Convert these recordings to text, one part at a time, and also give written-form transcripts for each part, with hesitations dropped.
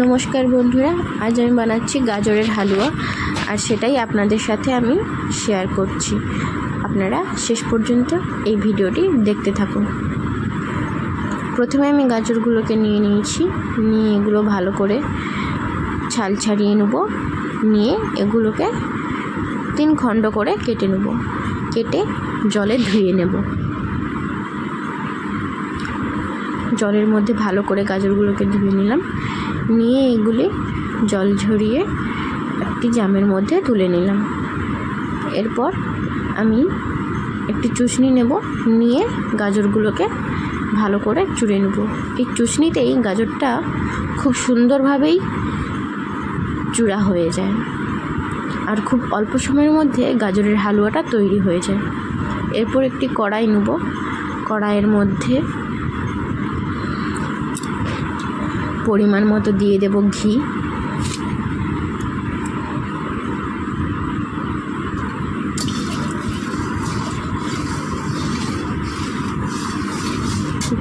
নমস্কার বন্ধুরা, আজ আমি বানাচ্ছি গাজরের হালুয়া আর সেটাই আপনাদের সাথে আমি শেয়ার করছি। আপনারা শেষ পর্যন্ত এই ভিডিওটি দেখতে থাকুন। প্রথমে আমি গাজরগুলোকে নিয়েছি, নিয়ে এগুলো ভালো করে ছাল ছাড়িয়ে নেব। নিয়ে এগুলোকে 3 খণ্ড করে কেটে নেব, কেটে জলে ধুয়ে নেব। জলের মধ্যে ভালো করে গাজরগুলোকে ধুয়ে নিলাম, নিয়ে এগুলি জল ঝরিয়ে একটি জামের মধ্যে তুলে নিলাম। এরপর আমি একটি চুষনি নেব, নিয়ে গাজরগুলোকে ভালো করে চুড়ে নেব। এই চুষনিতেই গাজরটা খুব সুন্দরভাবেই চূড়া হয়ে যায় আর খুব অল্প সময়ের মধ্যে গাজরের হালুয়াটা তৈরি হয়ে যায়। এরপর একটি কড়াই নেব, কড়াইয়ের মধ্যে পরিমাণ মতো দিয়ে দেব ঘি।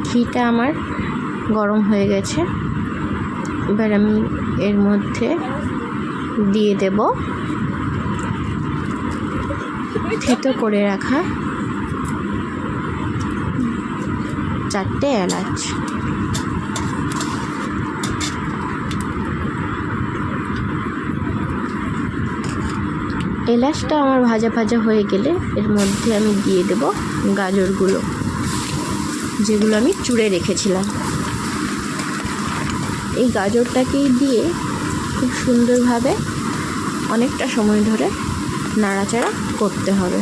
ঘিটা আমার গরম হয়ে গেছে। এবার আমি এর মধ্যে দিয়ে দেব থেতো করে রাখা 4টে এলাচ। এলাচটা আমার ভাজা ভাজা হয়ে গেলে এর মধ্যে আমি দিয়ে দেব গাজরগুলো, যেগুলো আমি চুড়ে রেখেছিলাম। এই গাজরটাকেই দিয়ে খুব সুন্দরভাবে অনেকটা সময় ধরে নাড়াচাড়া করতে হবে।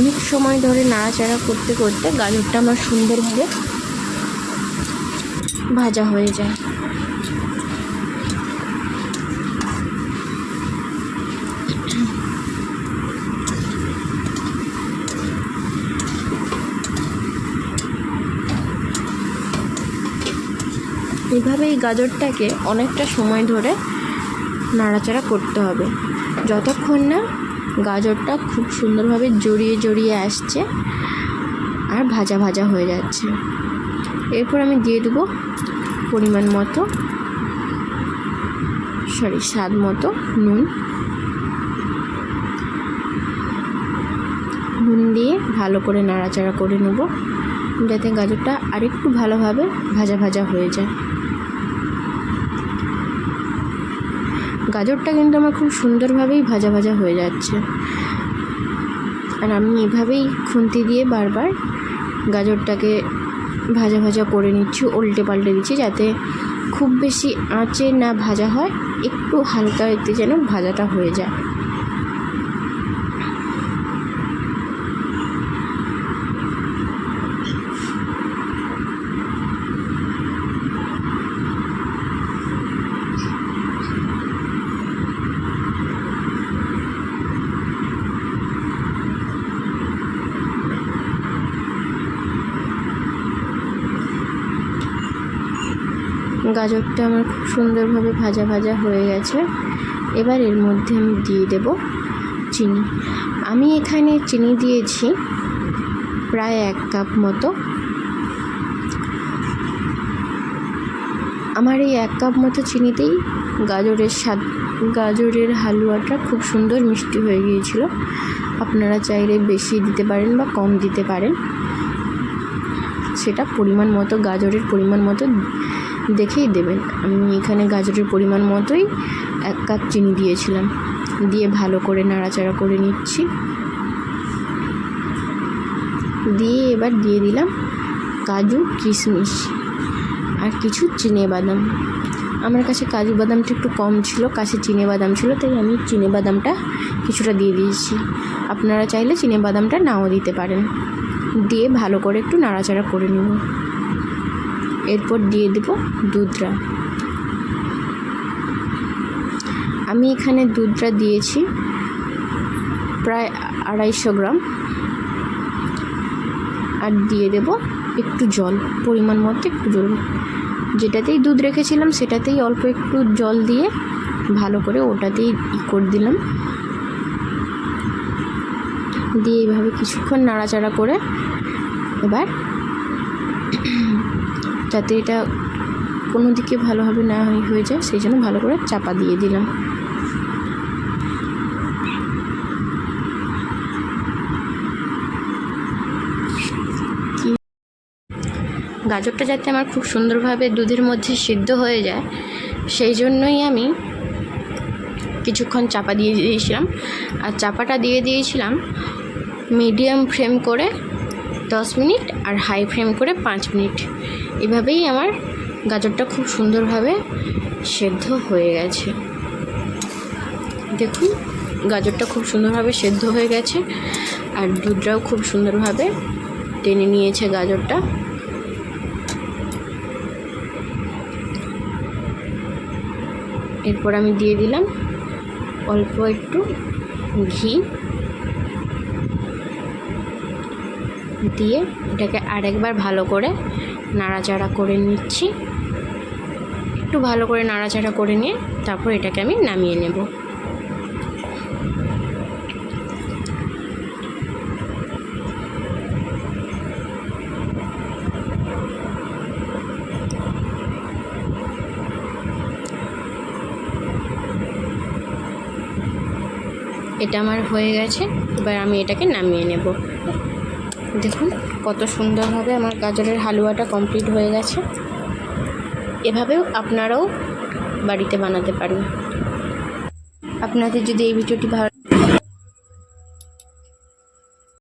অনেক সময় ধরে নাড়াচাড়া করতে করতে গাজরটা আমার সুন্দরভাবে ভাজা হয়ে যায়। এইভাবেই গাজরটাকে অনেকটা সময় ধরে নাড়াচাড়া করতে হবে, যতক্ষণ না গাজরটা খুব সুন্দরভাবে জড়িয়ে জড়িয়ে আসছে আর ভাজা ভাজা হয়ে যাচ্ছে। এরপর আমি দিয়ে দেবো পরিমাণ মতো স্বাদ মতো নুন। নুন দিয়ে ভালো করে নাড়াচাড়া করে নেব, যাতে গাজরটা আরেকটু ভালোভাবে ভাজা ভাজা হয়ে যায়। গাজরটা কিন্তু আমার খুব সুন্দরভাবেই ভাজা ভাজা হয়ে যাচ্ছে, আর আমি এভাবেই খুন্তি দিয়ে বারবার গাজরটাকে ভাজা ভাজা করে নিচ্ছি, উল্টে পাল্টে দিচ্ছি, যাতে খুব বেশি আঁচে না ভাজা হয়, একটু হালকা এতে যেন ভাজাটা হয়ে যায়। গাজরটা আমার খুব সুন্দরভাবে ভাজা ভাজা হয়ে গেছে। এবার এর মধ্যে আমি দিয়ে দেব চিনি। আমি এখানে চিনি দিয়েছি প্রায় 1 কাপ মতো। আমার এই 1 কাপ মতো চিনিতেই গাজরের হালুয়াটা খুব সুন্দর মিষ্টি হয়ে গিয়েছিল। আপনারা চাইলে বেশি দিতে পারেন বা কম দিতে পারেন, সেটা পরিমাণ মতো, গাজরের পরিমাণ মতো দেখেই দেবেন। আমি এখানে গাজরের পরিমাণ মতোই 1 কাপ চিনি দিয়েছিলাম। দিয়ে ভালো করে নাড়াচাড়া করে নিচ্ছি। দিয়ে এবার দিয়ে দিলাম কাজু, কিশমিশ আর কিছু চিনেবাদাম। আমার কাছে কাজু বাদামটা একটু কম ছিল, কাছে চিনেবাদাম ছিল, তাই আমি চিনেবাদামটা কিছুটা দিয়ে দিয়েছি। আপনারা চাইলে চিনেবাদামটা নাও দিতে পারেন। দিয়ে ভালো করে একটু নাড়াচাড়া করে নেব। এরপর দিয়ে দেব দুধটা। আমি এখানে দুধটা দিয়েছি প্রায় 250 গ্রাম, আর দিয়ে দেব একটু জল, পরিমাণ মতো একটু জল। যেটাতেই দুধ রেখেছিলাম সেটাতেই অল্প একটু জল দিয়ে ভালো করে ওটাতেই করে দিলাম। দিয়ে এইভাবে কিছুক্ষণ নাড়াচাড়া করে এবার যাতে এটা কোনো দিকে ভালোভাবে না হয়ে যায় সেই জন্য ভালো করে চাপা দিয়ে দিলাম। গাজরটা যাতে আমার খুব সুন্দরভাবে দুধের মধ্যে সিদ্ধ হয়ে যায় সেই জন্যই আমি কিছুক্ষণ চাপা দিয়ে দিয়েছিলাম। আর চাপাটা দিয়ে দিয়েছিলাম মিডিয়াম ফ্লেম করে 10 মিনিট আর হাই ফ্লেম করে 5 মিনিট। এভাবেই আমার গাজরটা খুব সুন্দরভাবে সেদ্ধ হয়ে গেছে। দেখুন গাজরটা খুব সুন্দরভাবে সেদ্ধ হয়ে গেছে আর দুধটাও খুব সুন্দরভাবে টেনে নিয়েছে গাজরটা। এরপর আমি দিয়ে দিলাম অল্প একটু ঘি, দিয়ে এটাকে আরেকবার ভালো করে নাড়াচাড়া করে নিচ্ছি। একটু ভালো করে নাড়াচাড়া করে নিয়ে তারপর এটাকে আমি নামিয়ে নেব। এটা আমার হয়ে গেছে, এবার আমি এটাকে নামিয়ে নেব। দেখুন কত সুন্দরভাবে আমার গাজরের হালুয়াটা কমপ্লিট হয়ে গেছে। এভাবেও আপনারাও বাড়িতে বানাতে পারেন। আপনাদের যদি এই ভিডিওটি ভালো